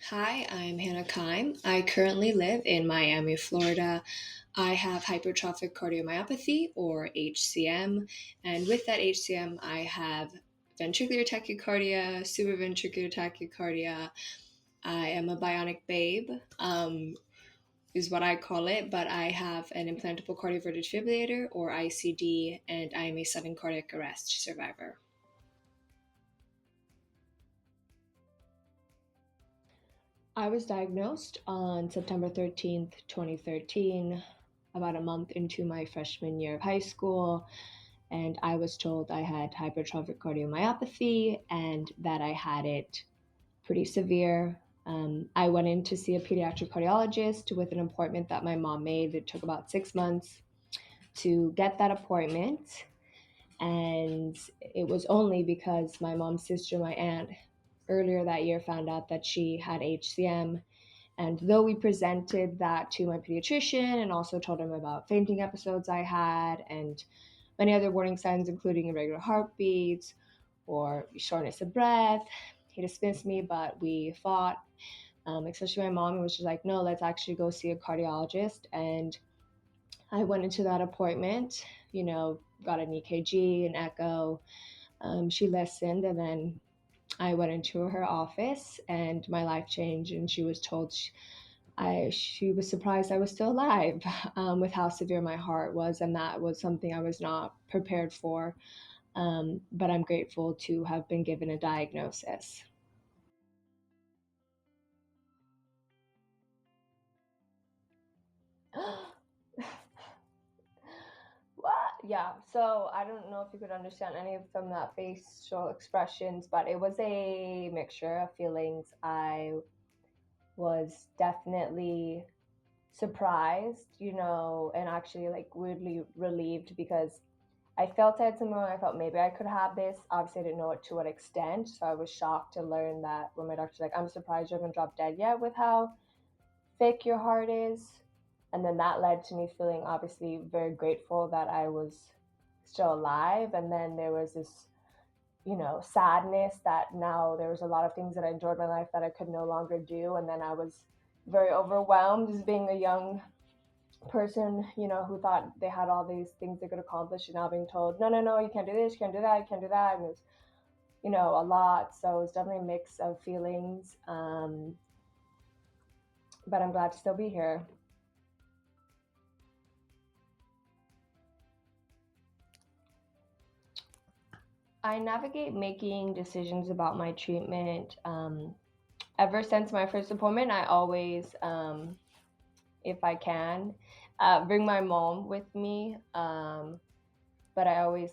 Hi, I'm Hannah Keime. I currently live in Miami, Florida. I have hypertrophic cardiomyopathy or HCM, and with that HCM, I have ventricular tachycardia, supraventricular tachycardia. I am a bionic babe, is what I call it, but I have an implantable cardioverter defibrillator or ICD, and I am a sudden cardiac arrest survivor. I was diagnosed on September 13th, 2013, about a month into my freshman year of high school, and I was told I had hypertrophic cardiomyopathy and that I had it pretty severe. I went in to see a pediatric cardiologist with an appointment that my mom made. It took about 6 months to get that appointment, and it was only because my mom's sister, my aunt, earlier that year found out that she had HCM. And though we presented that to my pediatrician and also told him about fainting episodes I had and many other warning signs, including irregular heartbeats or shortness of breath, he dismissed me, but we fought, especially my mom, was just like, no, let's actually go see a cardiologist. And I went into that appointment, got an EKG, an echo. She listened, and then I went into her office and my life changed, and she was told she was surprised I was still alive with how severe my heart was, and that was something I was not prepared for. But I'm grateful to have been given a diagnosis. What? Yeah. So I don't know if you could understand any of from that facial expressions, but it was a mixture of feelings. I was definitely surprised, and actually like weirdly relieved because I felt I had something wrong. I thought maybe I could have this. Obviously, I didn't know it to what extent. So I was shocked to learn that when my doctor's like, I'm surprised you haven't dropped dead yet with how thick your heart is. And then that led to me feeling obviously very grateful that I was still alive. And then there was this, sadness that now there was a lot of things that I enjoyed in my life that I could no longer do. And then I was very overwhelmed as being a young person, who thought they had all these things they could accomplish and now being told, no, no, no, you can't do this, you can't do that, you can't do that. And it was, a lot. So it's definitely a mix of feelings. But I'm glad to still be here. I navigate making decisions about my treatment. Ever since my first appointment, I always, if I can, bring my mom with me. But I always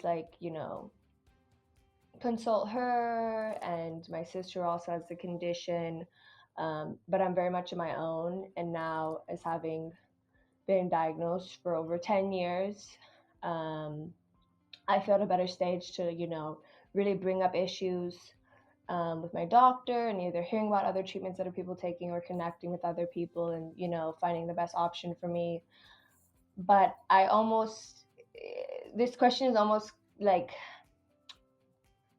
consult her, and my sister also has the condition. But I'm very much on my own. And now, as having been diagnosed for over 10 years, um, I feel at a better stage to, really bring up issues with my doctor and either hearing about other treatments that are people taking or connecting with other people and, finding the best option for me. But this question is almost like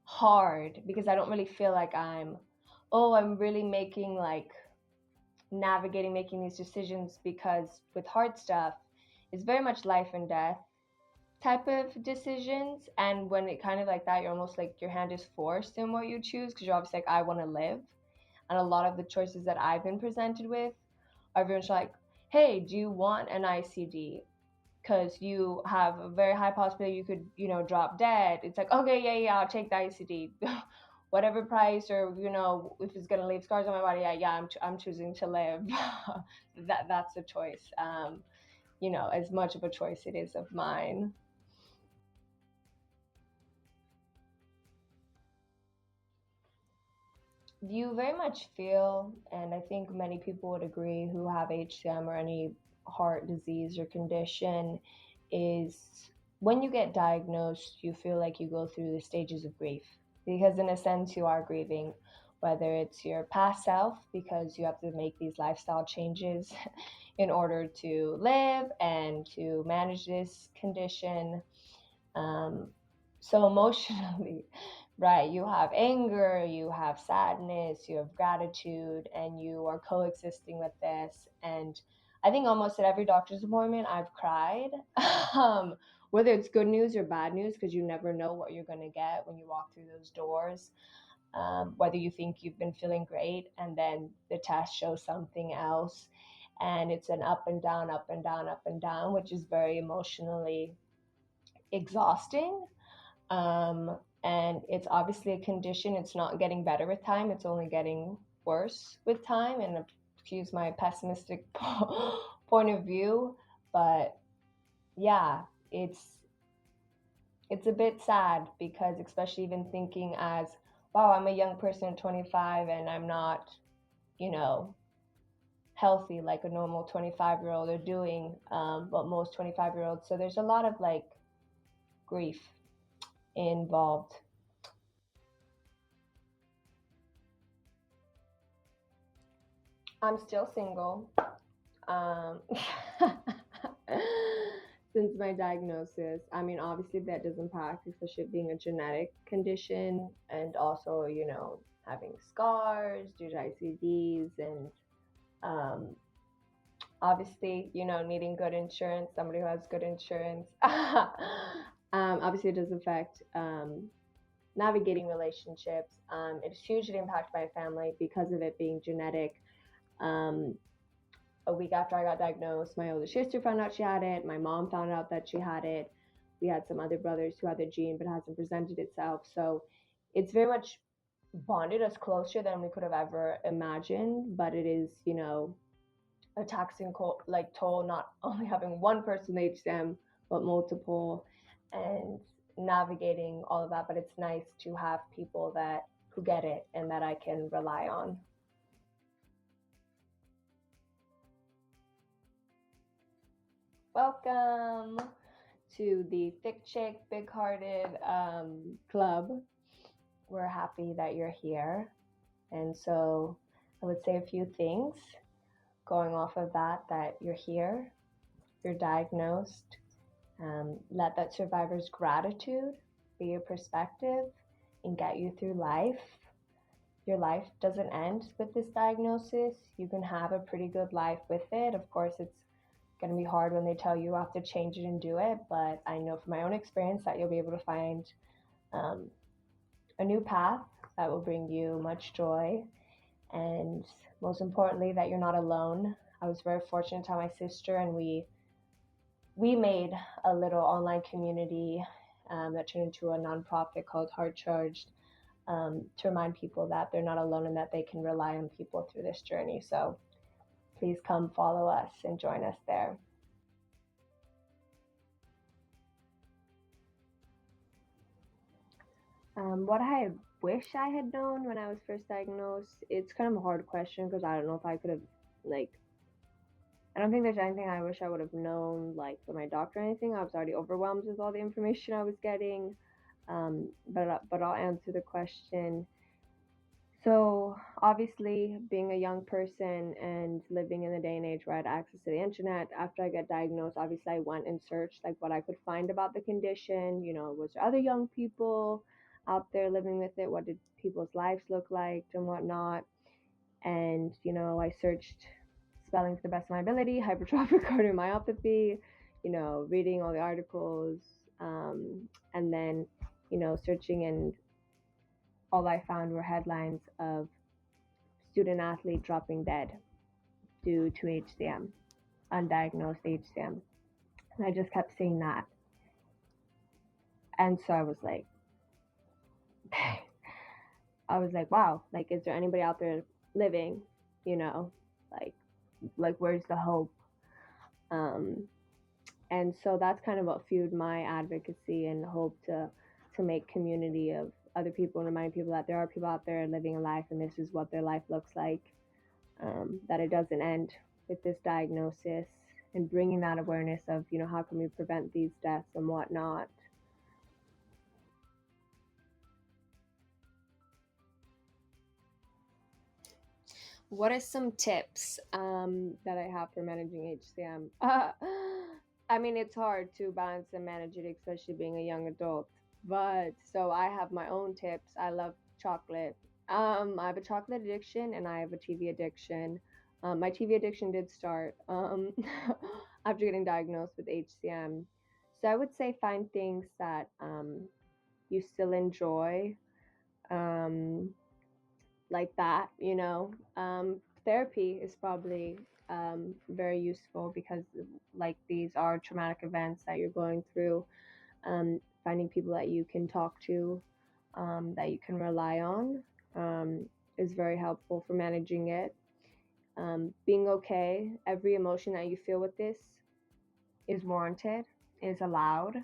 hard because I don't really feel like I'm really making navigating making these decisions, because with hard stuff, it's very much life and death type of decisions. And when it kind of like that, you're almost like your hand is forced in what you choose because you're obviously like, I want to live. And a lot of the choices that I've been presented with are very much like, hey, do you want an ICD? Because you have a very high possibility you could, drop dead. It's like, okay, yeah, yeah, I'll take the ICD. Whatever price, or if it's gonna leave scars on my body, yeah, yeah, I'm choosing to live. That's a choice. As much of a choice it is of mine. You very much feel, and I think many people would agree who have HCM or any heart disease or condition, is when you get diagnosed, you feel like you go through the stages of grief. Because, in a sense, you are grieving, whether it's your past self, because you have to make these lifestyle changes in order to live and to manage this condition. Um, so, emotionally, right, you have anger, you have sadness, you have gratitude, and you are coexisting with this. And I think almost at every doctor's appointment, I've cried, whether it's good news or bad news, because you never know what you're going to get when you walk through those doors. Whether you think you've been feeling great and then the test shows something else. And it's an up and down, up and down, up and down, which is very emotionally exhausting. And it's obviously a condition. It's not getting better with time. It's only getting worse with time. And excuse my pessimistic point of view, but yeah, it's a bit sad because especially even thinking as, wow, I'm a young person at 25 and I'm not, you know, healthy like a normal 25-year-old are doing, but most 25-year-olds. So there's a lot of like grief involved. I'm still single. Um, since my diagnosis, I mean, obviously that does impact, especially it being a genetic condition, and also, having scars due to ICDs, and um, obviously, needing good insurance, somebody who has good insurance. Obviously, it does affect navigating relationships. It's hugely impacted by family because of it being genetic. Um, a week after I got diagnosed, my older sister found out she had it. My mom found out that she had it. We had some other brothers who had the gene, but it hasn't presented itself. So it's very much bonded us closer than we could have ever imagined. But it is, a taxing like toll, not only having one person with HCM, but multiple, and navigating all of that. But it's nice to have people that who get it and that I can rely on. Welcome to the Thick Chick, Big Hearted Club. We're happy that you're here. And so I would say a few things going off of that you're here, you're diagnosed. Let that survivor's gratitude be your perspective and get you through life. Your life doesn't end with this diagnosis. You can have a pretty good life with it. Of course, it's going to be hard when they tell you have to change it and do it, but I know from my own experience that you'll be able to find um, a new path that will bring you much joy, and most importantly that you're not alone. I was very fortunate to have my sister, and we made a little online community that turned into a nonprofit called Heart Charged, to remind people that they're not alone and that they can rely on people through this journey. So please come follow us and join us there. What I wish I had known when I was first diagnosed, it's kind of a hard question because I don't know if I could have, like, I don't think there's anything I wish I would have known, like, from my doctor or anything. I was already overwhelmed with all the information I was getting. But I'll answer the question. So, obviously, being a young person and living in the day and age where I had access to the internet, after I got diagnosed, obviously I went and searched like what I could find about the condition. Was there other young people out there living with it? What did people's lives look like and whatnot? And, I searched spelling to the best of my ability, hypertrophic cardiomyopathy, reading all the articles, and then, searching, and all I found were headlines of student athlete dropping dead due to HCM, undiagnosed HCM. And I just kept seeing that. And so I was like, wow, like, is there anybody out there living, you know, like, where's the hope? Um, and so that's kind of what fueled my advocacy and hope to make community of other people and remind people that there are people out there living a life and this is what their life looks like, that it doesn't end with this diagnosis, and bringing that awareness of, how can we prevent these deaths and whatnot. What are some tips that I have for managing HCM? I mean, it's hard to balance and manage it, especially being a young adult. But so I have my own tips. I love chocolate. I have a chocolate addiction and I have a TV addiction. My TV addiction did start after getting diagnosed with HCM. So I would say find things that you still enjoy, um, like that, you know. Therapy is probably very useful because, like, these are traumatic events that you're going through. Finding people that you can talk to, that you can rely on, is very helpful for managing it. Being okay, every emotion that you feel with this is warranted, is allowed.